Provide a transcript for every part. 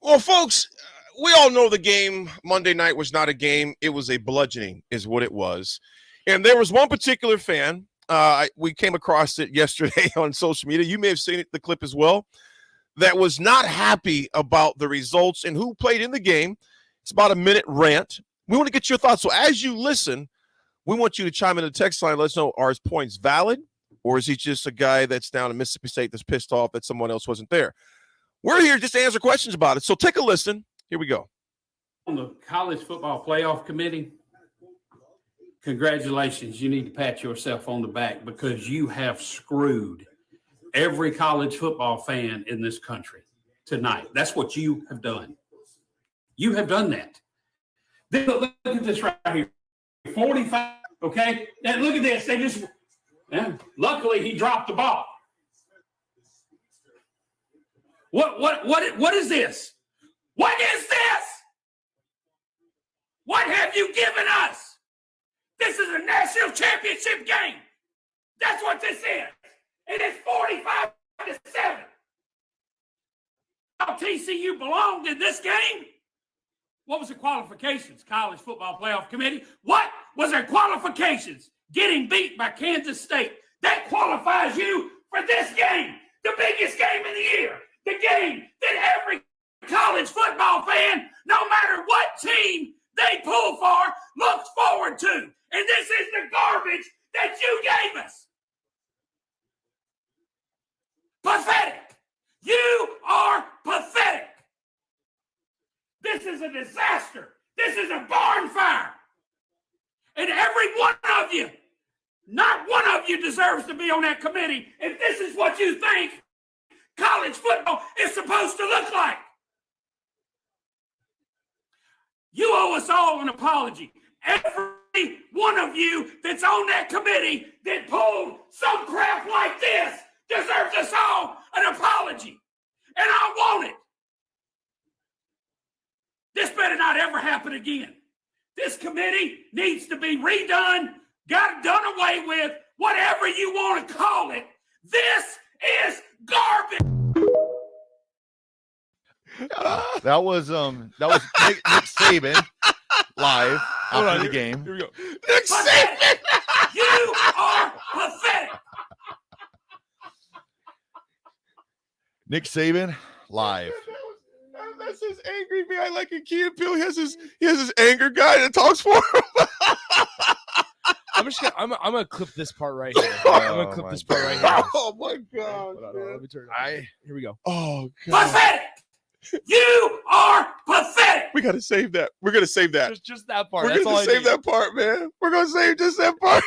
Well, folks, we all know the game Monday night was not a game. It was a bludgeoning is what it was. And there was one particular fan. We came across it yesterday on social media. You may have seen the clip as well. That was not happy about the results and who played in the game. It's about a minute rant. We want to get your thoughts. So as you listen, we want you to chime in the text line. Let us know, are his points valid? Or is he just a guy that's down in Mississippi State that's pissed off that someone else wasn't there? We're here just to answer questions about it. So take a listen. Here we go. On the college football playoff committee, congratulations. You need to pat yourself on the back because you have screwed every college football fan in this country tonight. That's what you have done. You have done that. Look at this right here. 45, okay? Now look at this. Luckily he dropped the ball. What is this? What is this? What have you given us? This is a national championship game. That's what this is. It is 45-7. How TCU belonged in this game? What was the qualifications, College Football Playoff Committee? What was their qualifications? Getting beat by Kansas State. That qualifies you for this game, the biggest game of the year, the game that every college football fan, no matter what team they pull for, looks forward to. And this is the garbage that you gave us. Pathetic. You are pathetic. This is a disaster. This is a barn fire. And every one of you, not one of you deserves to be on that committee if this is what you think college football is supposed to look like. You owe us all an apology. Every one of you that's on that committee that pulled some crap like this deserves us all an apology. And I want it. This better not ever happen again. This committee needs to be redone, got done away with, whatever you want to call it. This is garbage. That was Nick Saban live after the game. Here we go. Nick Saban! You are pathetic. Nick Saban live. That's his angry guy, like in Key and Peele. He has his anger guy that talks for him. I'm gonna clip this part right here. I'm gonna clip this part right here. Oh my God! Let me turn it. Here we go. Oh God! Pathetic. You are pathetic. We gotta save that. We're gonna save that. Just that part. We're That's all gonna I save need. that part, man. We're gonna save just that part.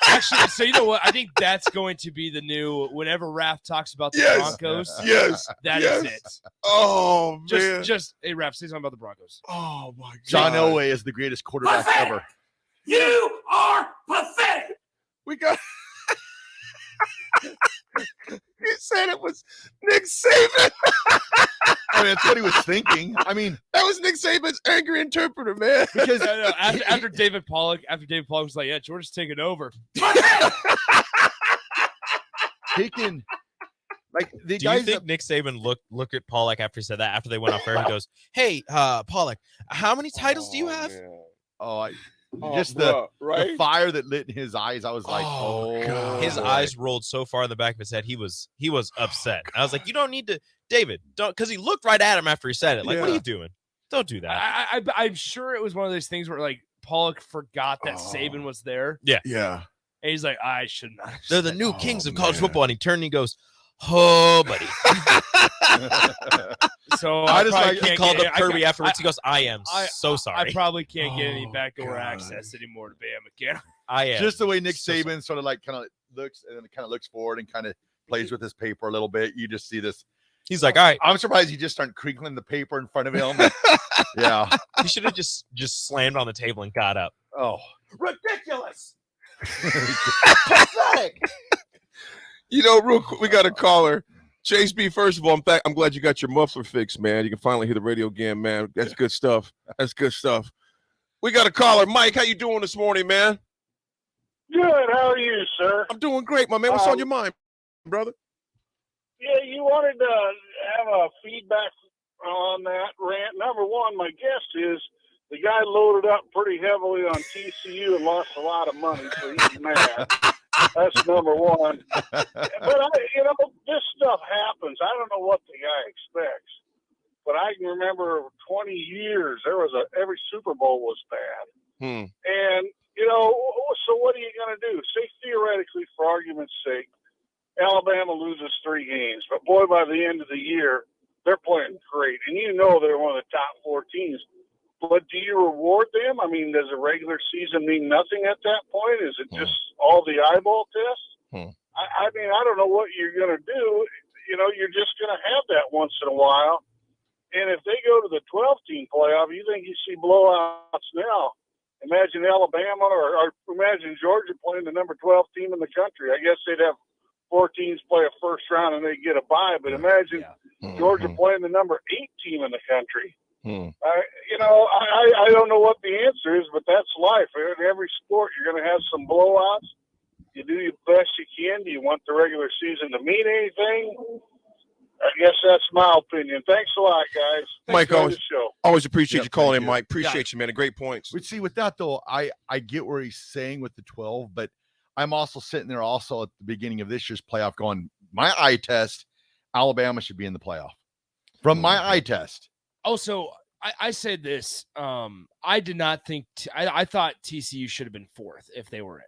Actually, so you know what? I think that's going to be the new. Whenever Raph talks about the Broncos, yes, that is it. Oh man! Just hey, Raph, say something about the Broncos. Oh my God! John Elway is the greatest quarterback ever. You are pathetic. We got. He said it was Nick Saban. I mean, that's what he was thinking. I mean, that was Nick Saban's angry interpreter, man. Because after David Pollock was like, "Yeah, Georgia's taking over." Taking like the Do guys. you think Nick Saban looked at Pollock after he said that? After they went off air, he goes, "Hey, Pollock, how many titles do you have?" Man. Just the fire that lit in his eyes. I was like, oh God. His eyes rolled so far in the back of his head, he was upset. I was like, you don't need to, David, don't, because he looked right at him after he said it. Like, what are you doing? Don't do that. I'm sure it was one of those things where like Pollock forgot that Saban was there. Yeah. And he's like, I should not. They're the new kings of college football. And he turned and he goes, "Oh, buddy." So I just like he called up Kirby afterwards. He goes, "I am so sorry. I probably can't get any backdoor access anymore to Bama, can I am." Just the way Nick Saban sort of like kind of looks and then kind of looks forward and kind of plays with his paper a little bit. You just see this. He's like, "All right." I'm surprised he just started crinkling the paper in front of him. Yeah. He should have just slammed on the table and got up. Oh, ridiculous. Pathetic. You know, real quick, we got a caller. Chase B, first of all, I'm glad you got your muffler fixed, man. You can finally hear the radio again, man. That's good stuff. That's good stuff. We got a caller. Mike, how you doing this morning, man? Good. How are you, sir? I'm doing great, my man. What's on your mind, brother? Yeah, you wanted to have a feedback on that rant. Number one, my guess is the guy loaded up pretty heavily on TCU and lost a lot of money, so he's mad. That's number one. But, this stuff happens. I don't know what the guy expects. But I can remember 20 years, every Super Bowl was bad. And, so what are you going to do? Say theoretically, for argument's sake, Alabama loses 3 games. But, boy, by the end of the year, they're playing great. And they're one of the top 4 teams. But do you reward them? I mean, does a regular season mean nothing at that point? Is it just all the eyeball test? I don't know what you're going to do. You're just going to have that once in a while. And if they go to the 12-team playoff, you think you see blowouts now. Imagine Alabama or imagine Georgia playing the number 12 team in the country. I guess they'd have 4 teams play a first round and they get a bye. But imagine Georgia playing the number 8 team in the country. I don't know what the answer is, but that's life. In every sport, you're going to have some blowouts. You do your best you can. Do you want the regular season to mean anything? I guess that's my opinion. Thanks a lot, guys. Mike, always appreciate you calling in, you. Mike. Appreciate you, man. Great points. But see, with that, though, I get where he's saying with the 12, but I'm also sitting there also at the beginning of this year's playoff going, my eye test, Alabama should be in the playoff. From my eye test. Also, I said this. I did not think I thought TCU should have been 4th if they were in.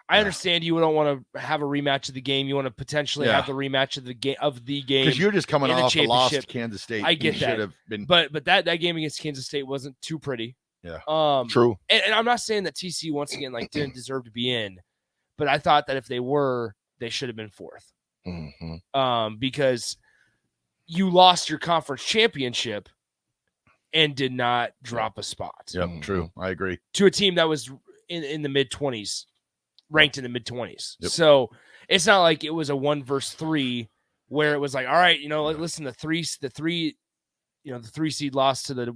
I understand you don't want to have a rematch of the game. You want to potentially have the rematch of the game because you're just coming off a loss to Kansas State. I get that. Have been... But that game against Kansas State wasn't too pretty. Yeah, true. And I'm not saying that TCU once again didn't deserve to be in, but I thought that if they were, they should have been 4th. Because you lost your conference championship and did not drop a spot. Yeah, true. I agree. To a team that was in the mid-20s, ranked in the mid-20s. Yep. So it's not like it was a 1 versus 3 where it was like, all right, listen, the three seed lost to the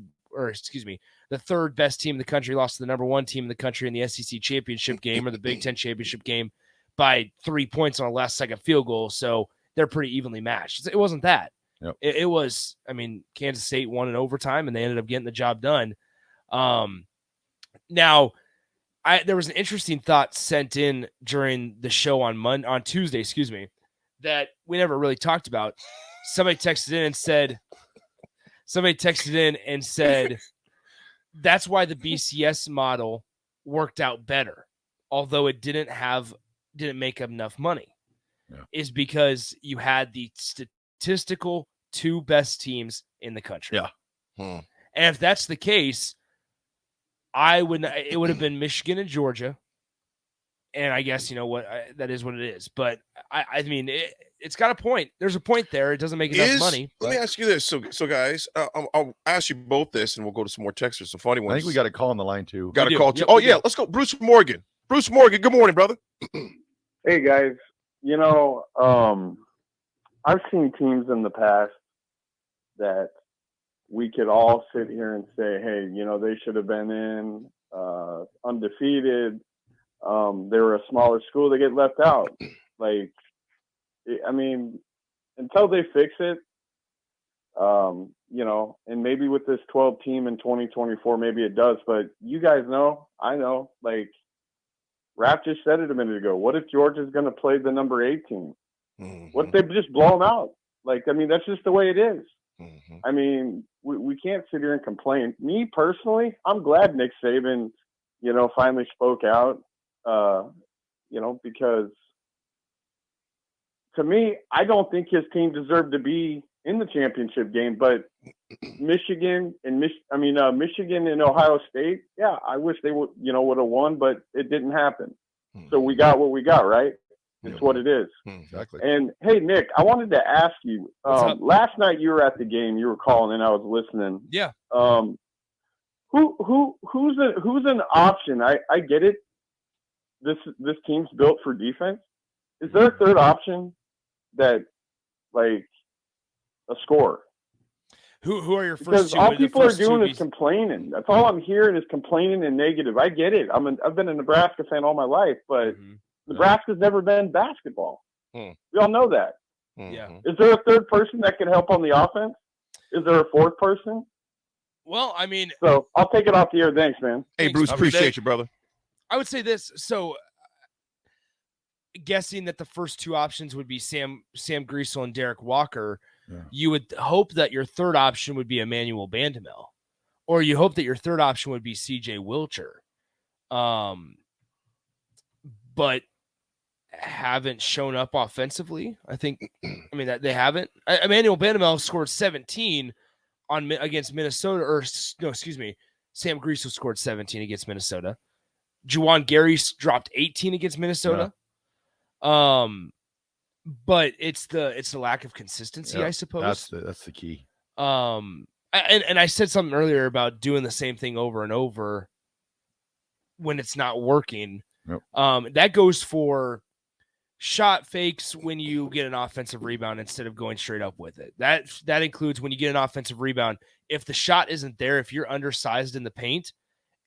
3rd best team in the country lost to the number 1 team in the country in the SEC championship game or the Big Ten championship game by 3 points on a last-second field goal. So they're pretty evenly matched. It wasn't that. Yep. It was, Kansas State won in overtime, and they ended up getting the job done. Now, there was an interesting thought sent in during the show on Tuesday, that we never really talked about. Somebody texted in and said, that's why the BCS model worked out better, although it didn't make enough money, is because you had the statistical 2 best teams in the country. Yeah. And if that's the case, it would have been Michigan and Georgia. And I guess, that is what it is. But it's got a point. There's a point there. It doesn't make enough money. Let me ask you this. So guys, I'll ask you both this and we'll go to some more texts. Some funny ones. I think we got a call on the line too. Got a call too. Yep, let's go. Bruce Morgan. Bruce Morgan. Good morning, brother. Hey guys, I've seen teams in the past that we could all sit here and say, hey, they should have been in undefeated. They were a smaller school. They get left out. Until they fix it, and maybe with this 12 team in 2024, maybe it does. But you guys know, I know, Raph just said it a minute ago. What if Georgia's going to play the number 8 team? What if they just blow them out? That's just the way it is. We can't sit here and complain. Me personally, I'm glad Nick Saban, finally spoke out, because to me, I don't think his team deserved to be in the championship game, but Michigan and Michigan and Ohio State, yeah, I wish they would have won, but it didn't happen. So we got what we got, right? It's what it is. Exactly. And hey, Nick, I wanted to ask you. Last night you were at the game. You were calling, and I was listening. Yeah. Who's an option? I get it. This team's built for defense. Is there a third option that a scorer? Who are your first because two? All people are doing is complaining. That's all I'm hearing is complaining and negative. I get it. I've been a Nebraska fan all my life, but Nebraska's never been basketball. We all know that. Yeah. Is there a third person that can help on the offense? Is there a fourth person? Well, I mean, So I'll take it off the air. Thanks, man. Hey, Thanks, Bruce, Have a good day. appreciate you, brother. I would say this. So, guessing that the first two options would be Sam Griesel and Derek Walker, you would hope that your third option would be Emmanuel Bandamel, or you hope that your third option would be CJ Wilcher, but haven't shown up offensively. I mean that they haven't. Emmanuel Bandamel scored 17 against Minnesota, or no, excuse me, Sam Griesel scored 17 against Minnesota. Juwan Gary dropped 18 against Minnesota. But it's the lack of consistency, I suppose. That's the key. And I said something earlier about doing the same thing over and over when it's not working. Yep. That goes for shot fakes when you get an offensive rebound instead of going straight up with it. That includes when you get an offensive rebound. If the shot isn't there, if you're undersized in the paint,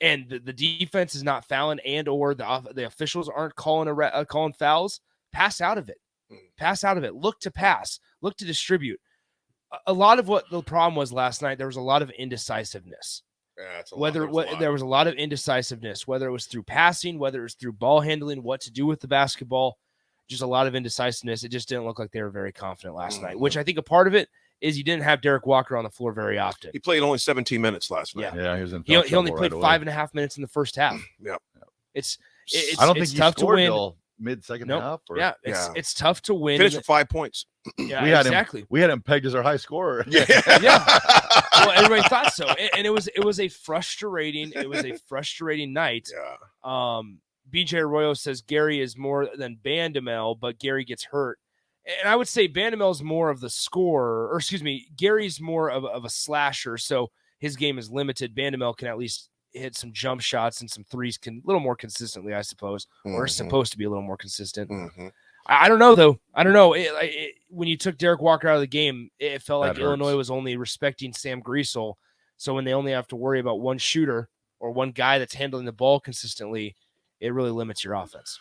and the defense is not fouling, and or the officials aren't calling fouls, pass out of it. Pass out of it. Look to pass. Look to distribute. A lot of what the problem was last night, there was a lot of indecisiveness. Yeah, there was a lot of indecisiveness, whether it was through passing, whether it was through ball handling, what to do with the basketball, just a lot of indecisiveness. It just didn't look like they were very confident last night, which I think a part of it is you didn't have Derek Walker on the floor very often. He played only 17 minutes last night. Yeah, he was in. He only played 5.5 minutes in the first half. Yeah, it's I don't think it's he tough to scored win. till mid-second half. Or, it's tough to win. Finished with 5 points. Yeah, we had exactly. him. We had him pegged as our high scorer. Yeah. Well, everybody thought so, and it was a frustrating night. Yeah. BJ Arroyo says Gary is more than Bandamel, but Gary gets hurt. And I would say Bandamel's more of the scorer, or excuse me, Gary's more of a slasher, so his game is limited. Bandamel can at least hit some jump shots and some threes a little more consistently, I suppose, or is supposed to be a little more consistent. I don't know, though. I don't know. When you took Derek Walker out of the game, it felt like Illinois was only respecting Sam Griesel. So when they only have to worry about one shooter or one guy that's handling the ball consistently, it really limits your offense.